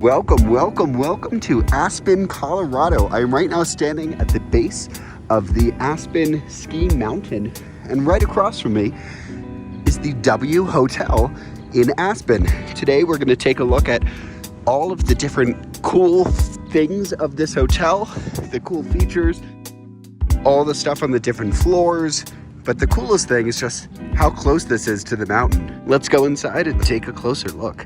Welcome to Aspen, Colorado. I am right now standing at the base of the Aspen Ski Mountain, and right across from me is the W Hotel in Aspen. Today we're going to take a look at all of the different cool things of this hotel, the cool features, all the stuff on the different floors. But the coolest thing is just how close this is to the mountain. Let's go inside and take a closer look.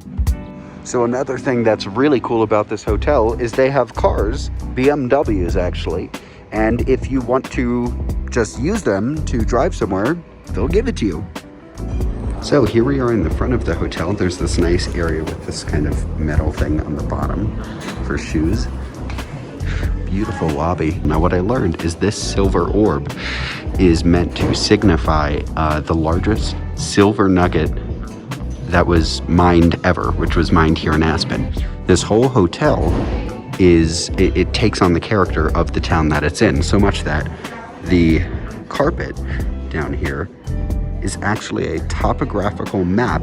So another thing that's really cool about this hotel is they have cars, BMWs actually, and if you want to just use them to drive somewhere, they'll give it to you. So here we are in the front of the hotel. There's this nice area with this kind of metal thing on the bottom for shoes. Beautiful lobby. Now what I learned is this silver orb is meant to signify the largest silver nugget that was mined ever, which was mined here in Aspen. This whole hotel it takes on the character of the town that it's in, so much that the carpet down here is actually a topographical map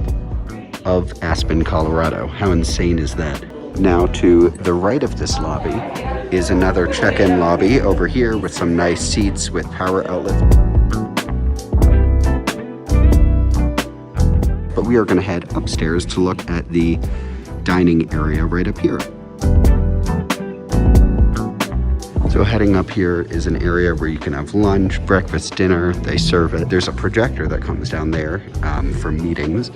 of Aspen, Colorado. How insane is that? Now to the right of this lobby is another check-in lobby over here with some nice seats with power outlets. But we are going to head upstairs to look at the dining area right up here. So heading up here is an area where you can have lunch, breakfast, dinner. They serve it. There's a projector that comes down there for meetings,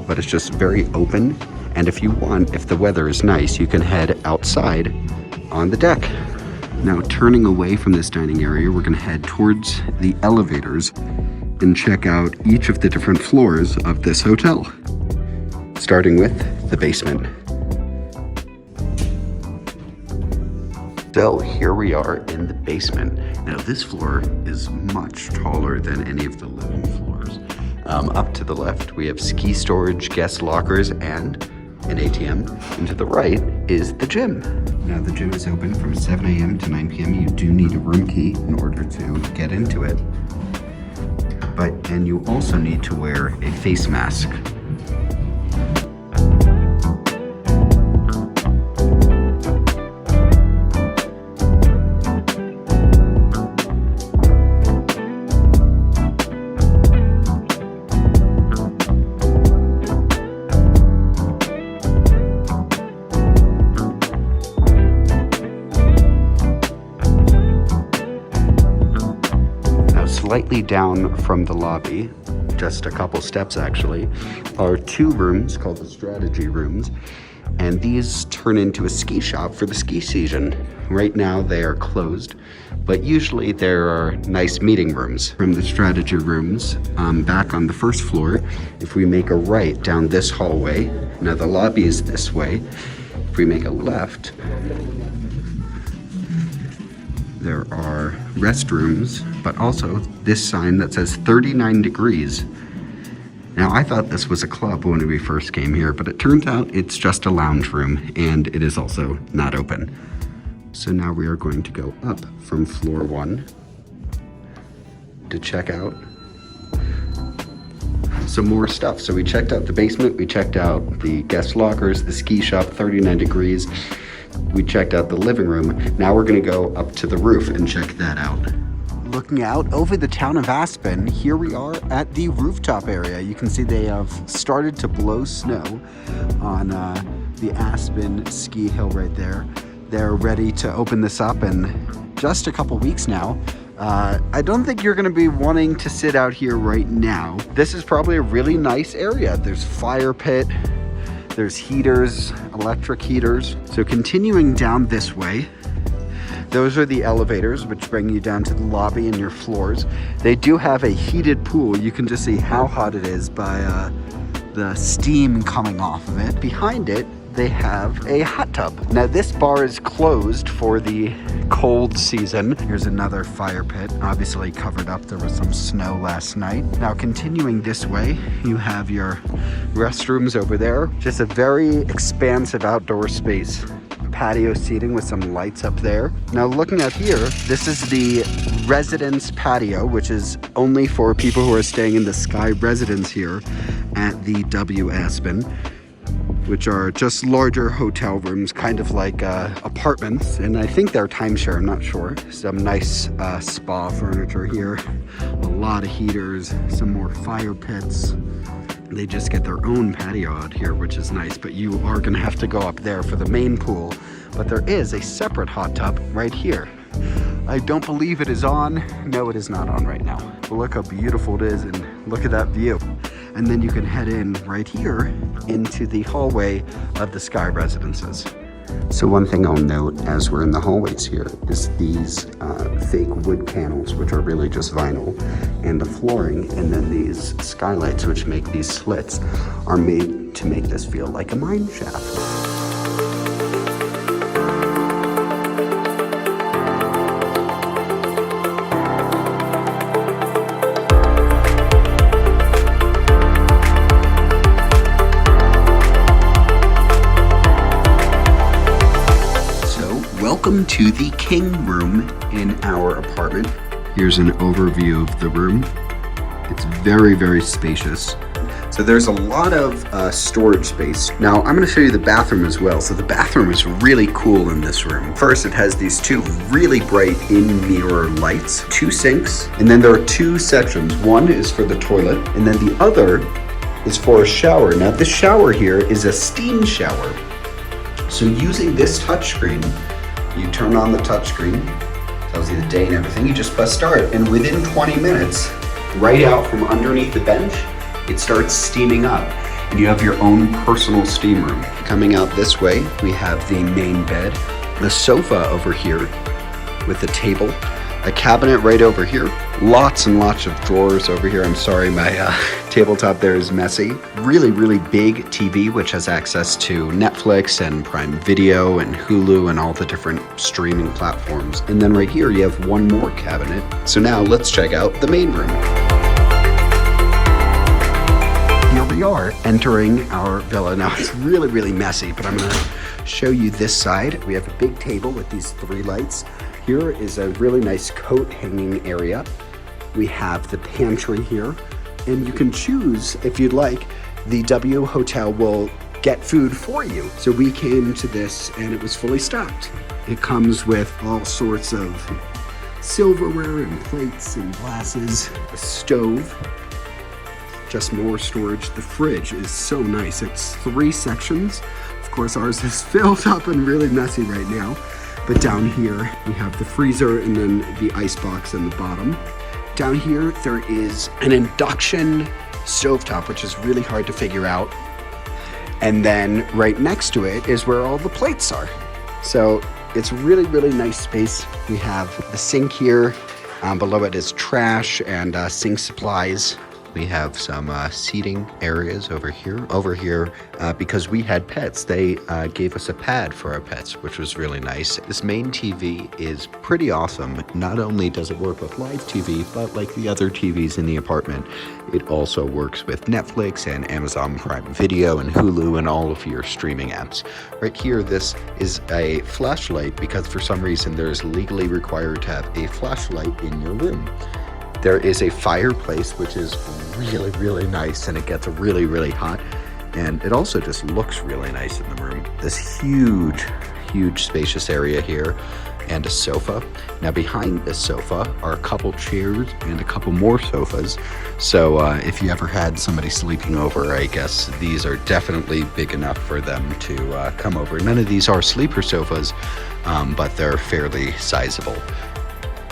but it's just very open. And if you want, if the weather is nice, you can head outside on the deck. Now turning away from this dining area, we're going to head towards the elevators and check out each of the different floors of this hotel, starting with the basement. So here we are in the basement. Now this floor is much taller than any of the living floors. Up to the left, we have ski storage, guest lockers, and an ATM. And to the right is the gym. Now the gym is open from 7 a.m. to 9 p.m. You do need a room key in order to get into it. And you also need to wear a face mask. Slightly down from the lobby, just a couple steps actually, are two rooms called the strategy rooms, and these turn into a ski shop for the ski season. Right now they are closed, but usually there are nice meeting rooms. From the strategy rooms, back on the first floor, if we make a right down this hallway, now the lobby is this way, if we make a left, there are restrooms, but also this sign that says 39 degrees. Now, I thought this was a club when we first came here, but it turns out it's just a lounge room, and it is also not open. So now we are going to go up from floor 1 to check out some more stuff. So we checked out the basement, we checked out the guest lockers, the ski shop, 39 degrees. We checked out the living room. Now we're gonna go up to the roof and check that out. Looking out over the town of Aspen, here we are at the rooftop area. You can see they have started to blow snow on the Aspen ski hill right there. They're ready to open this up in just a couple weeks now. I don't think you're gonna be wanting to sit out here right now. This is probably a really nice area. There's fire pit, there's heaters, electric heaters. So continuing down this way, those are the elevators which bring you down to the lobby and your floors. They do have a heated pool. You can just see how hot it is by the steam coming off of it. Behind it, they have a hot tub. Now this bar is closed for the cold season. Here's another fire pit, obviously covered up. There was some snow last night. Now continuing this way, you have your restrooms over there. Just a very expansive outdoor space. Patio seating with some lights up there. Now looking out here, this is the residence patio, which is only for people who are staying in the Sky residence here at the W Aspen. which are just larger hotel rooms, kind of like apartments. And I think they're timeshare, I'm not sure. Some nice spa furniture here. A lot of heaters, some more fire pits. They just get their own patio out here, which is nice, but you are gonna have to go up there for the main pool. But there is a separate hot tub right here. I don't believe it is on. No, it is not on right now. But look how beautiful it is, and look at that view. And then you can head in right here into the hallway of the Sky Residences. So one thing I'll note as we're in the hallways here is these fake wood panels, which are really just vinyl, and the flooring, and then these skylights, which make these slits, are made to make this feel like a mine shaft. Welcome to the king room in our apartment. Here's an overview of the room. It's very, very spacious. So there's a lot of storage space. Now I'm gonna show you the bathroom as well. So the bathroom is really cool in this room. First, it has these two really bright in-mirror lights, 2 sinks, and then there are 2 sections. One is for the toilet, and then the other is for a shower. Now this shower here is a steam shower. So using this touchscreen, you turn on the touchscreen, tells you the day and everything, you just press start, and within 20 minutes, right out from underneath the bench, it starts steaming up, and you have your own personal steam room. Coming out this way, we have the main bed, the sofa over here with the table, a cabinet right over here, lots and lots of drawers over here. I'm sorry, my tabletop there is messy. Really, really big TV, which has access to Netflix and Prime Video and Hulu and all the different streaming platforms. And then right here, you have one more cabinet. So now let's check out the main room. Here we are entering our villa. Now it's really, really messy, but I'm gonna show you this side. We have a big table with these 3 lights. Here is a really nice coat hanging area. We have the pantry here, and you can choose if you'd like. The W Hotel will get food for you. So we came to this and it was fully stocked. It comes with all sorts of silverware and plates and glasses, a stove, just more storage. The fridge is so nice. It's 3 sections. Of course, ours is filled up and really messy right now. But down here, we have the freezer and then the ice box in the bottom. Down here, there is an induction stovetop, which is really hard to figure out. And then right next to it is where all the plates are. So it's really, really nice space. We have the sink here. Below it is trash and sink supplies. We have some seating areas over here. Over here, because we had pets, they gave us a pad for our pets, which was really nice. This main TV is pretty awesome. Not only does it work with live TV, but like the other TVs in the apartment, it also works with Netflix and Amazon Prime Video and Hulu and all of your streaming apps. Right here, this is a flashlight because for some reason there's legally required to have a flashlight in your room. There is a fireplace, which is really, really nice, and it gets really, really hot. And it also just looks really nice in the room. This huge, huge spacious area here, and a sofa. Now behind this sofa are a couple chairs and a couple more sofas. So if you ever had somebody sleeping over, I guess these are definitely big enough for them to come over. None of these are sleeper sofas, but they're fairly sizable.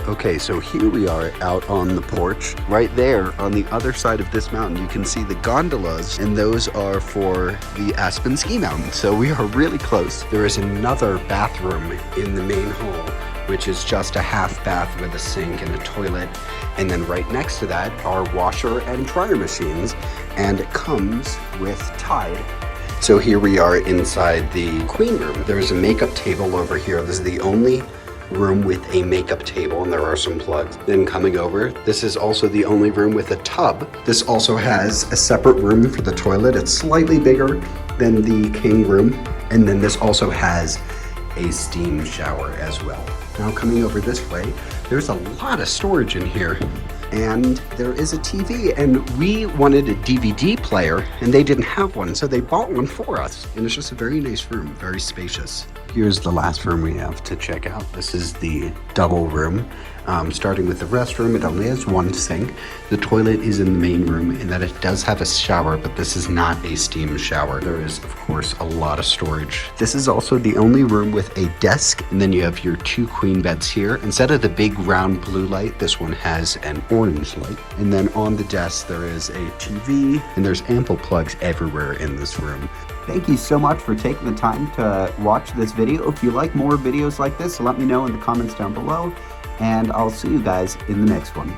Okay, so here we are out on the porch. Right there on the other side of this mountain, you can see the gondolas, and those are for the Aspen Ski Mountain. So we are really close. There is another bathroom in the main hall, which is just a half bath with a sink and a toilet. And then right next to that are washer and dryer machines, and it comes with Tide. So here we are inside the queen room. There's a makeup table over here. This is the only room with a makeup table, and there are some plugs. Then coming over, this is also the only room with a tub. This also has a separate room for the toilet. It's slightly bigger than the king room. And then this also has a steam shower as well. Now coming over this way, there's a lot of storage in here. and there is a TV, and we wanted a DVD player and they didn't have one, so they bought one for us. And it's just a very nice room, very spacious. Here's the last room we have to check out. This is the double room. Starting with the restroom, it only has one sink. The toilet is in the main room in that it does have a shower, but this is not a steam shower. There is, of course, a lot of storage. This is also the only room with a desk, and then you have your 2 queen beds here. Instead of the big round blue light, this one has an orange light. And then on the desk, there is a TV, and there's ample plugs everywhere in this room. Thank you so much for taking the time to watch this video. If you like more videos like this, let me know in the comments down below, and I'll see you guys in the next one.